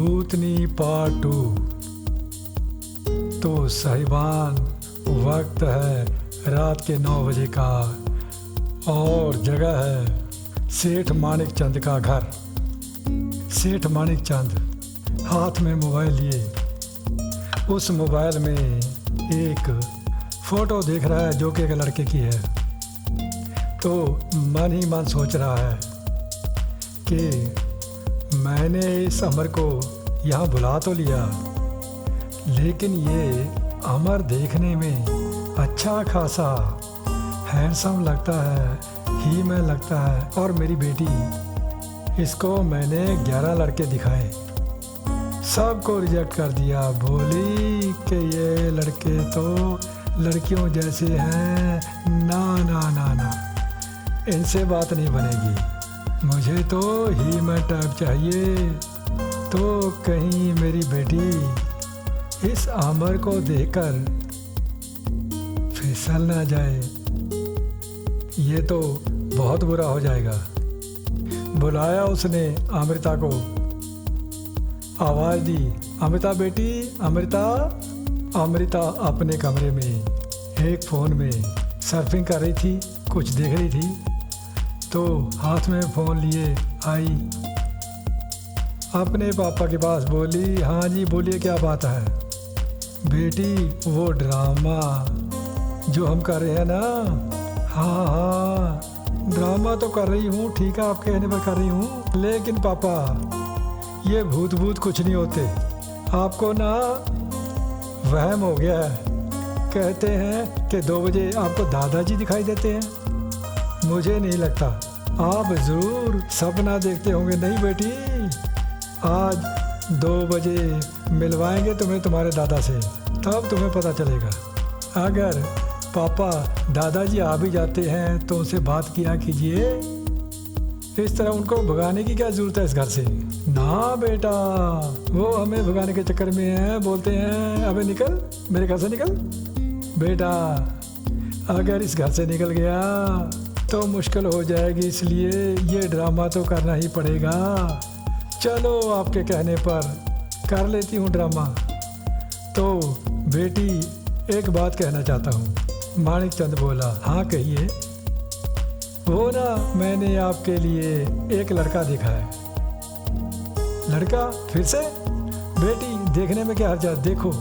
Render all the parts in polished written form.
भूतनी part 2। तो साहिबान, वक्त है रात के 9 बजे का और जगह है सेठ मानिक चंद का घर। सेठ मानिक चंद हाथ में मोबाइल लिए, उस मोबाइल में एक फ़ोटो देख रहा है जो कि एक लड़के की है। तो मन ही मन सोच रहा है कि मैंने इस अमर को यहाँ बुला तो लिया, लेकिन ये अमर देखने में अच्छा खासा हैंडसम लगता है, ही में लगता है। और मेरी बेटी, इसको मैंने 11 लड़के दिखाए, सबको रिजेक्ट कर दिया। बोली कि ये लड़के तो लड़कियों जैसे हैं, ना ना ना ना, इनसे बात नहीं बनेगी। मुझे तो ही में टाइप चाहिए। तो कहीं मेरी बेटी इस आमर को देखकर फिसल ना जाए, ये तो बहुत बुरा हो जाएगा। बुलाया उसने अमृता को, आवाज़ दी, अमृता बेटी, अमृता। अमृता अपने कमरे में एक फ़ोन में सर्फिंग कर रही थी, कुछ देख रही थी। तो हाथ में फ़ोन लिए आई अपने पापा के पास। बोली, हाँ जी बोलिए, क्या बात है बेटी? वो ड्रामा जो हम कर रहे हैं ना? हाँ हाँ, ड्रामा तो कर रही हूँ, ठीक है, आप कहने पर कर रही हूँ। लेकिन पापा, ये भूत कुछ नहीं होते, आपको ना वहम हो गया है। कहते हैं कि 2 बजे आपको दादाजी दिखाई देते हैं। मुझे नहीं लगता, आप ज़रूर सपना देखते होंगे। नहीं बेटी, आज 2 बजे मिलवाएंगे तुम्हें तुम्हारे दादा से, तब तुम्हें पता चलेगा। अगर पापा दादाजी आ भी जाते हैं तो उनसे बात किया कीजिए। इस तरह उनको भगाने की क्या ज़रूरत है इस घर से? ना बेटा, वो हमें भगाने के चक्कर में हैं, बोलते हैं अबे निकल, मेरे घर से निकल। बेटा, अगर इस घर से निकल गया तो मुश्किल हो जाएगी, इसलिए ये ड्रामा तो करना ही पड़ेगा। चलो, आपके कहने पर कर लेती हूँ ड्रामा। तो बेटी, एक बात कहना चाहता हूँ। मानिक चंद बोला, हाँ कहिए। वो ना, मैंने आपके लिए एक लड़का देखा है। लड़का? फिर से? बेटी, देखने में क्या हर्ज है, देखो।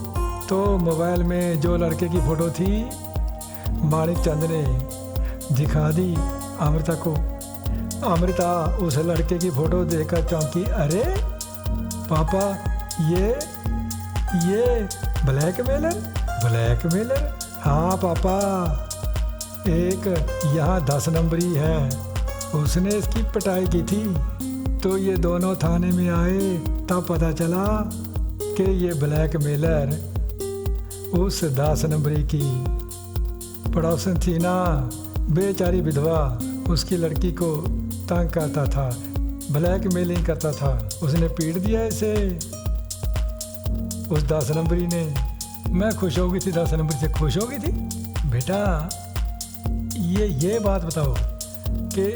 तो मोबाइल में जो लड़के की फ़ोटो थी, मानिक चंद ने दिखा दी अमृता को। अमृता उस लड़के की फ़ोटो देखकर चौंकी। अरे पापा, ये ब्लैकमेलर? ब्लैकमेलर? हाँ पापा, एक यहाँ 10 नंबरी है, उसने इसकी पिटाई की थी। तो ये दोनों थाने में आए, तब पता चला कि ये ब्लैकमेलर उस 10 नंबरी की पड़ोसन थी ना, बेचारी विधवा, उसकी लड़की को तंग करता था, ब्लैकमेलिंग करता था। उसने पीट दिया इसे, उस 10 नंबरी ने। मैं खुश हो गई थी, 10 नंबरी से खुश हो गई थी। बेटा, ये बात बताओ कि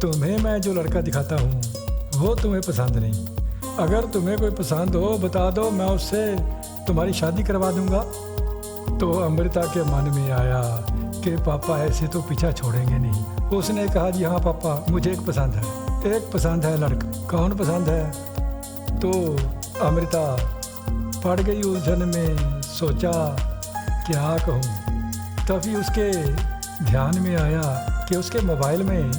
तुम्हें मैं जो लड़का दिखाता हूँ वो तुम्हें पसंद नहीं। अगर तुम्हें कोई पसंद हो बता दो, मैं उससे तुम्हारी शादी करवा दूँगा। तो अमृता के मन में आया कि पापा ऐसे तो पीछा छोड़ेंगे नहीं। उसने कहा, जी हाँ पापा, मुझे एक पसंद है लड़का। कौन पसंद है? तो अमृता पड़ गई उलझन में, सोचा क्या कहूँ। तभी उसके ध्यान में आया कि उसके मोबाइल में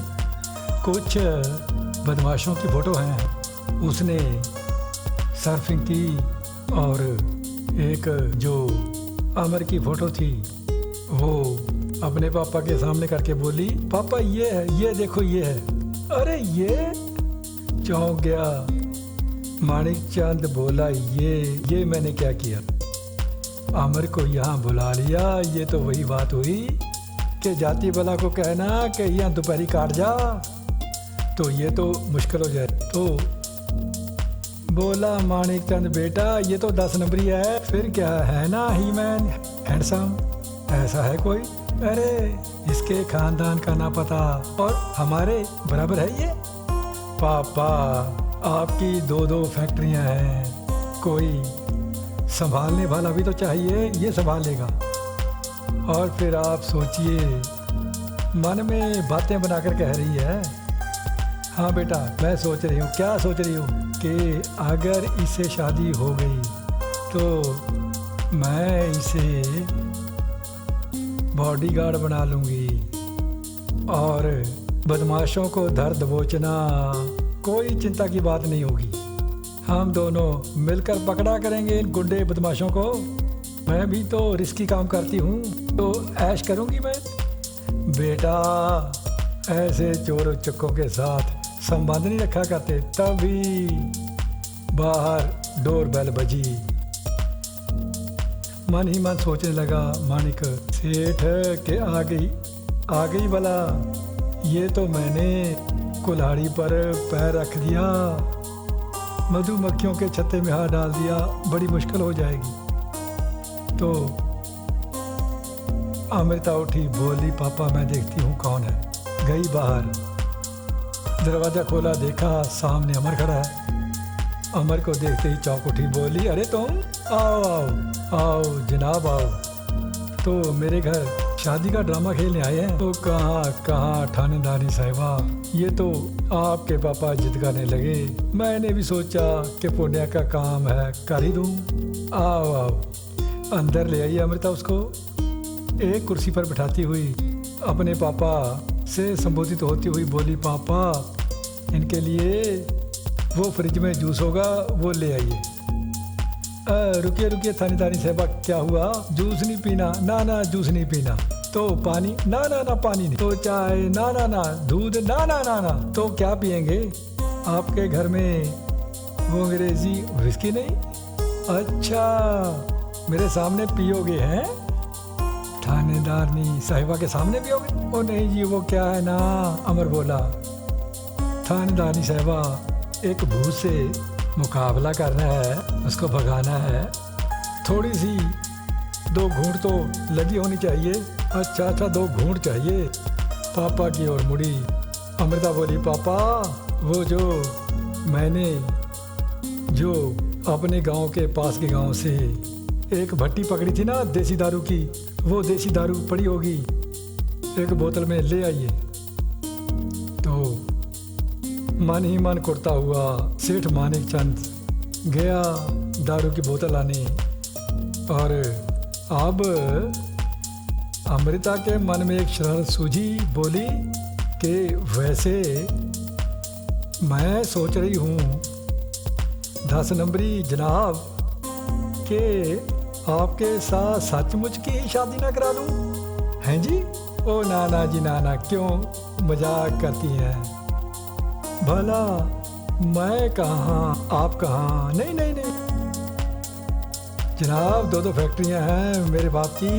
कुछ बदमाशों की फ़ोटो हैं। उसने सर्फिंग की और एक जो अमर की फ़ोटो थी वो अपने पापा के सामने करके बोली, पापा ये है, ये देखो ये है। अरे ये! चौंक गया मानिक चंद। बोला, ये मैंने क्या किया? अमर को यहाँ बुला लिया। ये तो वही बात हुई कि जाति वाला को कहना कि यहाँ दोपहरी काट जा, तो ये तो मुश्किल हो जाए। तो बोला मानिक चंद, बेटा ये तो 10 नंबरी है, फिर क्या है ना, ही मैन हैंडसम, ऐसा है कोई? अरे इसके खानदान का ना पता और हमारे बराबर है ये। पापा, आपकी दो दो फैक्ट्रियां हैं, कोई संभालने वाला भी तो चाहिए, ये संभाल लेगा। और फिर आप सोचिए, मन में बातें बनाकर कह रही है, हाँ बेटा मैं सोच रही हूँ, क्या सोच रही हूँ कि अगर इससे शादी हो गई तो मैं इसे बॉडीगार्ड बना लूँगी और बदमाशों को धर दबोचना कोई चिंता की बात नहीं होगी। हम दोनों मिलकर पकड़ा करेंगे इन गुंडे बदमाशों को। मैं भी तो रिस्की काम करती हूँ, तो ऐश करूँगी मैं। बेटा ऐसे चोर चक्कों के साथ संबंध नहीं रखा करते। तभी बाहर डोर बेल बजी। मन ही मन सोचने लगा माणिक, सेठ के आ गई भला, ये तो मैंने कुल्हाड़ी पर पैर रख दिया, मधुमक्खियों के छत्ते में हाथ डाल दिया, बड़ी मुश्किल हो जाएगी। तो अमृता उठी, बोली पापा मैं देखती हूँ कौन है। गई बाहर, दरवाज़ा खोला, देखा सामने अमर खड़ा है। अमर को देखते ही चौंक उठी, बोली अरे तुम, आओ आओ आओ जनाब आओ, तो मेरे घर शादी का ड्रामा खेलने आए हैं। तो कहाँ थानेदारी साहिबा, ये तो आपके पापा जिद करने लगे, मैंने भी सोचा कि पुण्य का काम है कर ही दूँ। आओ आओ, अंदर ले आई अमृता उसको। एक कुर्सी पर बिठाती हुई अपने पापा से संबोधित होती हुई बोली, पापा इनके लिए वो फ्रिज में जूस होगा, वो ले आइए। रुकिए थानेदारी साहबा, क्या हुआ? जूस नहीं पीना? ना जूस नहीं पीना। तो पानी? ना पानी नहीं। तो चाय? ना दूध? ना। तो क्या पियेंगे? आपके घर में वो अंग्रेजी विस्की नहीं? अच्छा, मेरे सामने पियोगे हैं? थानेदारनी साहिबा के सामने पियोगे? ओ नहीं जी, वो क्या है ना, अमर बोला, थानेदारनी साहिबा एक भूत से मुकाबला करना है, उसको भगाना है, थोड़ी सी दो घूंट तो लगी होनी चाहिए। अच्छा 2 घूंट चाहिए। पापा की ओर मुड़ी। अमृता बोली, पापा वो जो मैंने जो अपने गांव के पास के गांव से एक भट्टी पकड़ी थी ना देसी दारू की, वो देसी दारू पड़ी होगी, एक बोतल में ले आइए। तो मन ही मन कुड़ता हुआ सेठ मानिक चंद गया दारू की बोतल लाने। और अब अमृता के मन में एक शरारत सूझी, बोली कि वैसे मैं सोच रही हूँ 10 नंबरी जनाब कि आपके साथ सचमुच की ही शादी ना करा लूँ। हैं जी? ओ ना जी ना, क्यों मजाक करती हैं? भला मैं कहाँ, आप कहाँ? नहीं जनाब, 2 फैक्ट्रियाँ हैं मेरे बाप की,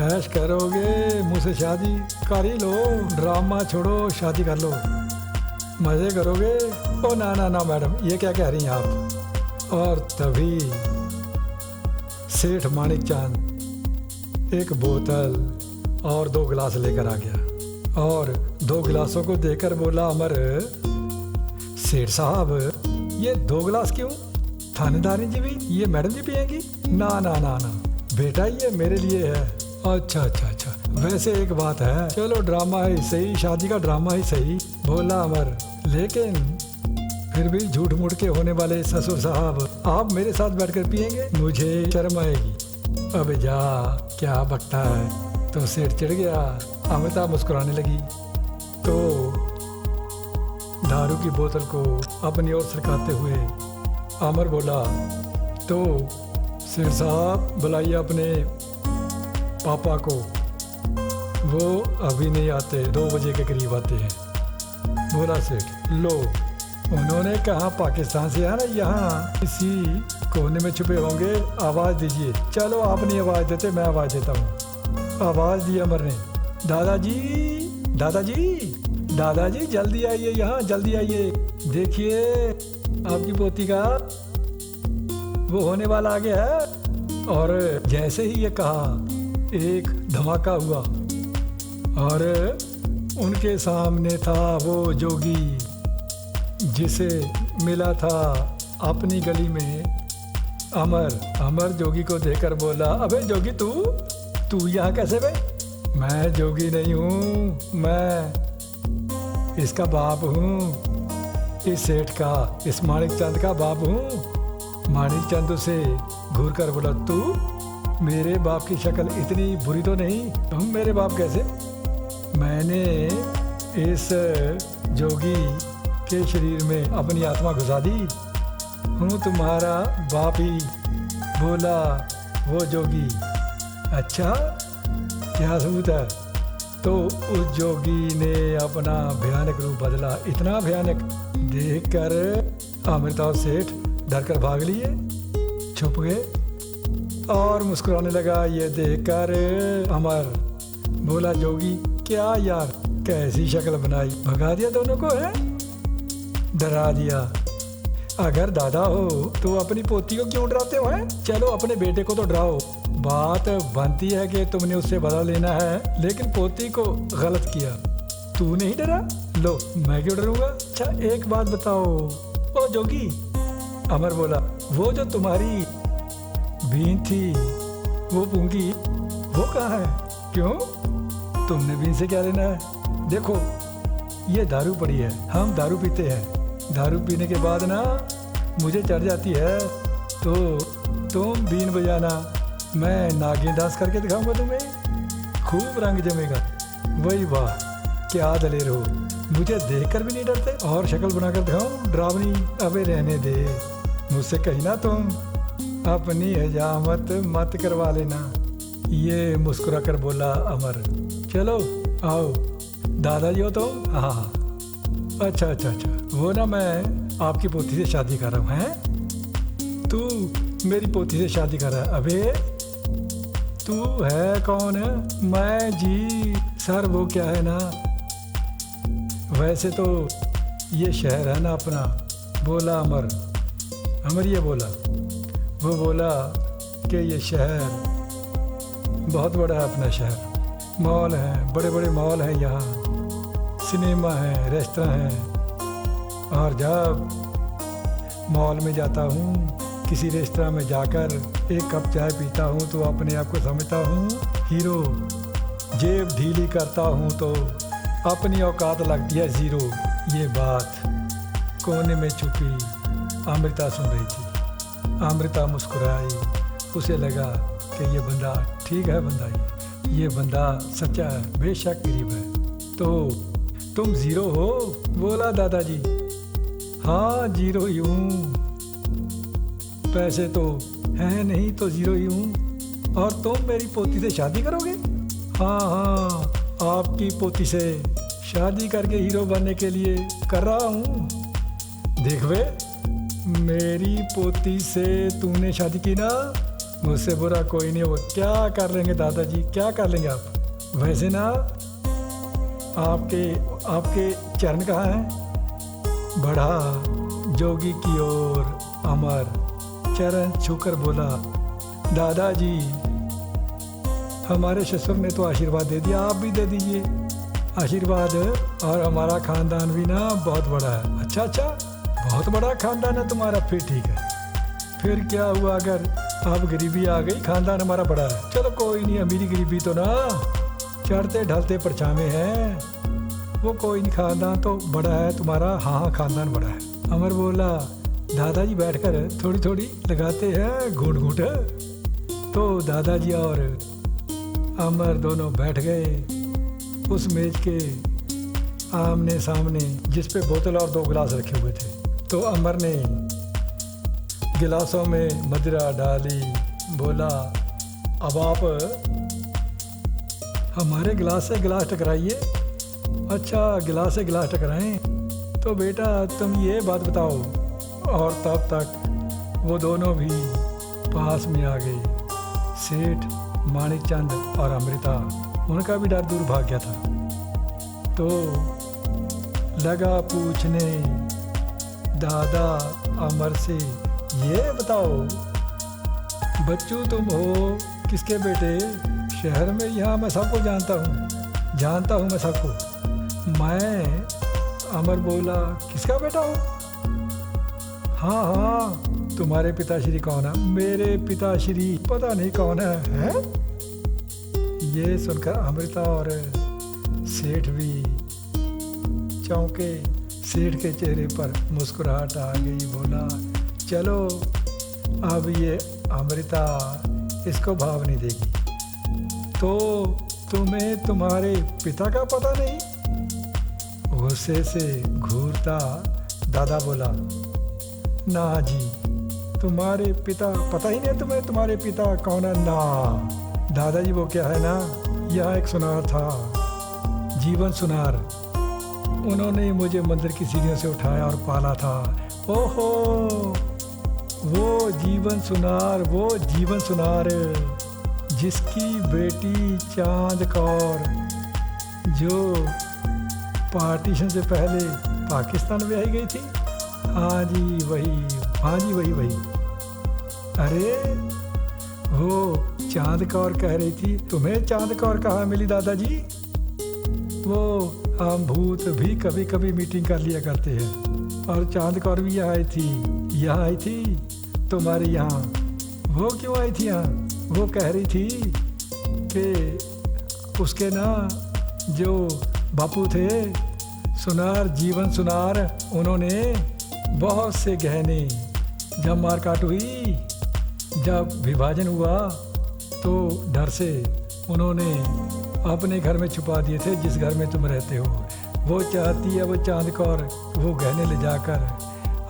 ऐश करोगे मुझसे शादी कर ही लो, ड्रामा छोड़ो, शादी कर लो, मज़े करोगे। ओ ना मैडम, ये क्या कह रही हैं आप? और तभी सेठ मानिक चांद एक बोतल और 2 गिलास लेकर आ गया और 2 गिलासों को देकर बोला, अमर सेठ साहब ये 2 गिलास क्यों? थानेदारी जी भी, ये मैडम जी पिएंगी? ना बेटा, ये मेरे लिए है। अच्छा, वैसे एक बात है, चलो ड्रामा ही सही, शादी का ड्रामा ही सही, बोला अमर, लेकिन फिर भी झूठ मूठ के होने वाले ससुर साहब, आप मेरे साथ बैठकर पिएंगे? मुझे शर्म आएगी। अब जा, क्या बकता है? तो सेठ चिढ़ गया। अमृता मुस्कुराने लगी तो दारू की बोतल को अपनी ओर सरकाते हुए अमर बोला, तो सेठ साहब बुलाइए अपने पापा को, वो अभी नहीं आते, 2 बजे के करीब आते हैं। बोला सेठ, लो, उन्होंने कहा पाकिस्तान से है ना, यहाँ किसी कोने में छुपे होंगे, आवाज़ दीजिए। चलो आप नहीं आवाज़ देते, मैं आवाज़ देता हूँ। आवाज़ दी अमर ने, दादाजी जल्दी आइए, यहाँ जल्दी आइए, देखिए आपकी पोती का वो होने वाला आ गया है। और जैसे ही ये कहा, एक धमाका हुआ और उनके सामने था वो जोगी जिसे मिला था अपनी गली में। अमर जोगी को देखकर बोला, अबे जोगी तू यहाँ कैसे बे? मैं जोगी नहीं हूँ, मैं इसका बाप हूँ, इस सेठ का, इस माणिक चंद का बाप हूँ। माणिक चंद उसे घूर कर बोला, तू मेरे बाप की शक्ल इतनी बुरी तो नहीं, तुम मेरे बाप कैसे? मैंने इस जोगी के शरीर में अपनी आत्मा घुसा दी, हूँ तुम्हारा बाप ही। बोला वो जोगी, अच्छा क्या सबूत है? तो उस जोगी ने अपना भयानक रूप बदला, इतना भयानक देखकर अमृता और सेठ डर कर भाग लिए, छुप गए और मुस्कुराने लगा ये देखकर अमर। बोला जोगी, क्या यार कैसी शक्ल बनाई, भगा दिया दोनों को है, डरा दिया। अगर दादा हो तो अपनी पोती को क्यों डराते हो हैं? चलो अपने बेटे को तो डराओ, बात बनती है कि तुमने उससे बदला लेना है, लेकिन पोती को गलत किया, तू नहीं डरा, लो मैं क्यों डरूंगा? अच्छा एक बात बताओ ओ जोगी। अमर बोला, वो जो तुम्हारी बीन थी वो पूंगी वो कहाँ है? क्यों, तुमने बीन से क्या लेना है? देखो ये दारू पड़ी है, हम दारू पीते हैं, दारू पीने के बाद ना मुझे चढ़ जाती है, तो तुम बीन बजाना, मैं नागिन डांस करके दिखाऊंगा तुम्हें, खूब रंग जमेगा। वही वाह क्या दलेर हो, मुझे देखकर भी नहीं डरते, और शक्ल बनाकर दिखाऊं डरावनी? अबे रहने दे, मुझसे कही ना तुम अपनी हजामत मत करवा लेना। ये मुस्कुरा कर बोला अमर। चलो आओ, दादाजी हो तुम? हाँ, अच्छा, वो ना मैं आपकी पोती से शादी कर रहा हूँ। हैं तू मेरी पोती से शादी कर रहा है? अबे तू है कौन? मैं जी सर, वो क्या है ना, वैसे तो ये शहर है ना अपना। बोला अमर ये बोला, वो बोला कि ये शहर बहुत बड़ा है, अपना शहर, मॉल हैं, बड़े बड़े मॉल हैं यहाँ, सिनेमा है, रेस्टोरेंट हैं, और जब मॉल में जाता हूँ, किसी रेस्टोरेंट में जाकर एक कप चाय पीता हूँ तो अपने आप को समझता हूँ हीरो, जेब ढीली करता हूँ तो अपनी औकात लगती है ज़ीरो। ये बात कोने में छुपी अमृता सुन रही थी। अमृता मुस्कुराई, उसे लगा कि ये बंदा ठीक है, ये बंदा सच्चा है, बेशक गरीब है। तो तुम ज़ीरो हो? बोला दादाजी, हाँ ज़ीरो ही हूँ, पैसे तो हैं नहीं तो ज़ीरो ही हूँ। और तुम मेरी पोती से शादी करोगे? हाँ, आपकी पोती से शादी करके हीरो बनने के लिए कर रहा हूँ। देख वे, मेरी पोती से तूने शादी की ना, मुझसे बुरा कोई नहीं हो। क्या कर लेंगे दादाजी, क्या कर लेंगे आप? वैसे ना आपके चरण कहाँ हैं? बढ़ा जोगी की ओर अमर, चरण छूकर बोला, दादाजी हमारे ससुर ने तो आशीर्वाद दे दिया, आप भी दे दीजिए आशीर्वाद। और हमारा खानदान भी ना बहुत बड़ा है। अच्छा, बहुत बड़ा खानदान है तुम्हारा, फिर ठीक है। फिर क्या हुआ अगर अब गरीबी आ गई, खानदान हमारा बड़ा है। चलो कोई नहीं, अमीरी गरीबी तो ना चढ़ते ढलते परछावें हैं, वो कोई नहीं, खानदान तो बड़ा है तुम्हारा। हाँ, खानदान बड़ा है। अमर बोला, दादाजी बैठकर थोड़ी थोड़ी लगाते हैं घूंट घूंट। तो दादाजी और अमर दोनों बैठ गए उस मेज के आमने सामने, जिस पे बोतल और 2 गिलास रखे हुए थे। तो अमर ने गिलासों में मदिरा डाली, बोला, अब आप हमारे गिलास से गिलास टकराइए। अच्छा, गिलास से गिलास टकराएं? तो बेटा तुम ये बात बताओ। और तब तक वो दोनों भी पास में आ गए, सेठ, माणिक चंद और अमृता। उनका भी डर दूर भाग गया था। तो लगा पूछने दादा अमर से, ये बताओ बच्चू तुम हो किसके बेटे? शहर में यहाँ मैं सबको जानता हूँ मैं सबको। मैं, अमर बोला, किसका बेटा हो? हाँ हाँ, तुम्हारे पिताश्री कौन है? मेरे पिताश्री पता नहीं कौन है? ये सुनकर अमृता और सेठ भी चौंके। सेठ के चेहरे पर मुस्कुराहट आ गई। बोला, चलो अब ये अमृता इसको भाव नहीं देगी। तो तुम्हें तुम्हारे पिता का पता नहीं? गुस्से से घूरता दादा बोला, ना जी, तुम्हारे पिता पता ही नहीं तुम्हें, तुम्हारे पिता कौन है? ना दादाजी, वो क्या है ना, यह एक सुनार था, जीवन सुनार। उन्होंने मुझे मंदिर की सीढ़ियों से उठाया और पाला था। ओहो, वो जीवन सुनार जिसकी बेटी चांद कौर, जो पार्टीशन से पहले पाकिस्तान में आई गई थी। हाँ जी वही। अरे वो चांद कौर कह रही थी, तुम्हें चांद कौर कहाँ मिली दादाजी? वो हम भूत भी कभी कभी मीटिंग कर लिया करते हैं, और चांद कौर भी यहाँ आई थी तुम्हारे यहाँ। वो क्यों आई थी यहाँ? वो कह रही थी कि उसके ना जो बापू थे सुनार, जीवन सुनार, उन्होंने बहुत से गहने, जब मारकाट हुई, जब विभाजन हुआ, तो डर से उन्होंने अपने घर में छुपा दिए थे, जिस घर में तुम रहते हो। वो चाहती है, वो चांद कौर, वो गहने ले जाकर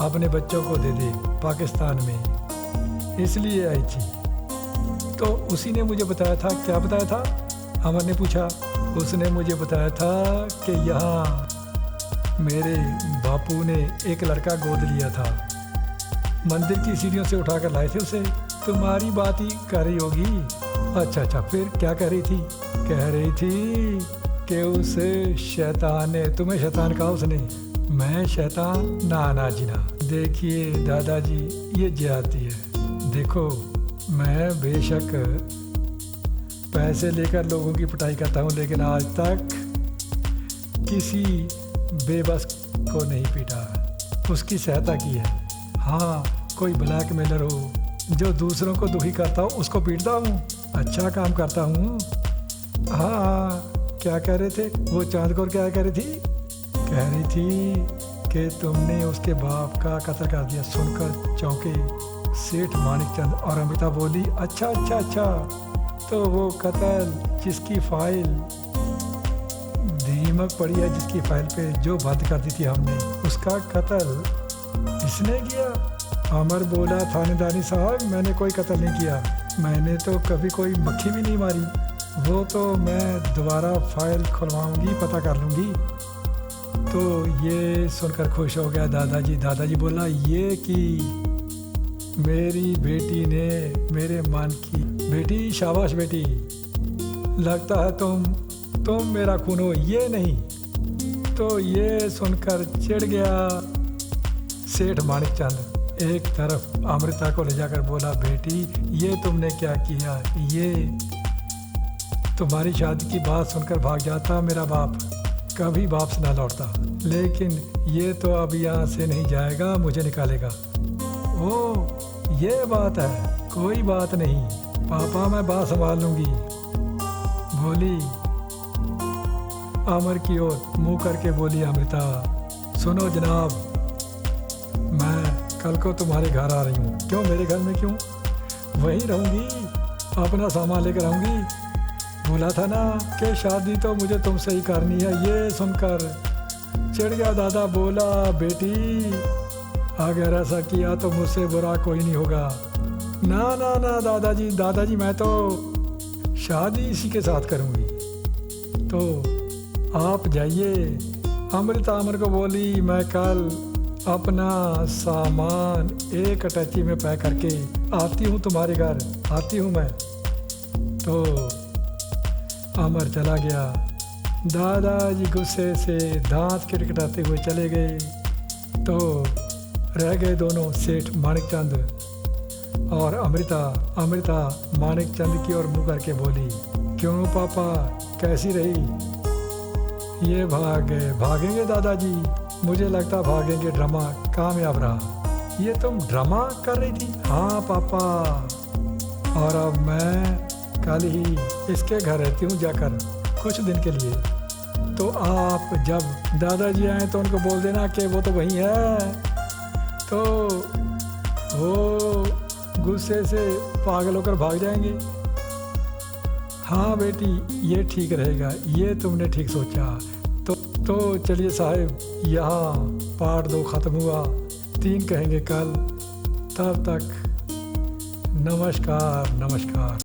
अपने बच्चों को दे दे पाकिस्तान में, इसलिए आई थी। तो उसी ने मुझे बताया था। क्या बताया था? अमर ने पूछा। उसने मुझे बताया था कि यहाँ मेरे बापू ने एक लड़का गोद लिया था, मंदिर की सीढ़ियों से उठाकर लाए थे उसे। तुम्हारी बात ही कर रही होगी। अच्छा, फिर क्या कह रही थी? कह रही थी कि उसे शैतान ने, तुम्हें शैतान कहा उसने? मैं शैतान? ना जी ना। देखिए दादाजी, ये ज्यादती है। देखो, मैं बेशक पैसे लेकर लोगों की पिटाई करता हूँ, लेकिन आज तक किसी बेबस को नहीं पीटा, उसकी सहायता की है। हाँ, कोई ब्लैकमेलर हो जो दूसरों को दुखी करता हो, उसको पीटता हूँ, अच्छा काम करता हूँ। हाँ, क्या कह रहे थे वो चांद कौर? क्या कह रही थी? कह रही थी कि तुमने उसके बाप का कत्ल कर दिया। सुनकर चौंके सेठ मानिकचंद और अमृता बोली, अच्छा, तो वो कत्ल जिसकी फाइल दीमक पड़ी है, जिसकी फाइल पे जो बंद कर दी थी हमने, उसका कत्ल किसने किया? अमर बोला, थानेदारी साहब, मैंने कोई कत्ल नहीं किया, मैंने तो कभी कोई मक्खी भी नहीं मारी। वो तो मैं दोबारा फाइल खुलवाऊंगी, पता कर लूँगी। तो ये सुनकर खुश हो गया दादाजी। दादाजी बोला, ये कि मेरी बेटी ने मेरे मन की बेटी, शाबाश बेटी, लगता है तुम मेरा खून हो, ये नहीं। तो ये सुनकर चिढ़ गया सेठ मानिकचंद। एक तरफ अमृता को ले जाकर बोला, बेटी ये तुमने क्या किया? ये तुम्हारी शादी की बात सुनकर भाग जाता मेरा बाप, कभी वापस ना लौटता, लेकिन ये तो अब यहाँ से नहीं जाएगा, मुझे निकालेगा। ओह, ये बात है, कोई बात नहीं पापा, मैं बात संभाल लूँगी, बोली। अमर की ओर मुँह करके बोली अमृता, सुनो जनाब, मैं कल को तुम्हारे घर आ रही हूँ। क्यों? मेरे घर में क्यों? वहीं रहूँगी, अपना सामान लेकर आऊँगी। बोला था ना कि शादी तो मुझे तुमसे ही करनी है। ये सुनकर चिढ़ गया दादा। बोला, बेटी अगर ऐसा किया तो मुझसे बुरा कोई नहीं होगा। ना दादाजी, मैं तो शादी इसी के साथ करूँगी, तो आप जाइए। अमृता अमर को बोली, मैं कल अपना सामान एक अटैची में पैक करके आती हूँ, तुम्हारे घर आती हूँ मैं। तो अमर चला गया। दादाजी गुस्से से दांत खटखटाते हुए चले गए। तो रह गए दोनों, सेठ मानिकचंद और अमृता। अमृता मानिकचंद की ओर मुँह करके बोली, क्यों पापा, कैसी रही? ये भागेंगे दादाजी, मुझे लगता भागेंगे ड्रामा कामयाब रहा। ये तुम ड्रामा कर रही थी? हाँ पापा, और अब मैं कल ही इसके घर रहती हूँ जाकर कुछ दिन के लिए। तो आप जब दादाजी आए तो उनको बोल देना कि वो तो वहीं है। तो वो गुस्से से पागल होकर भाग जाएंगे। हाँ बेटी, ये ठीक रहेगा, ये तुमने ठीक सोचा। तो चलिए साहब, यहाँ पार्ट 2 ख़त्म हुआ, 3 कहेंगे कल। तब तक नमस्कार नमस्कार।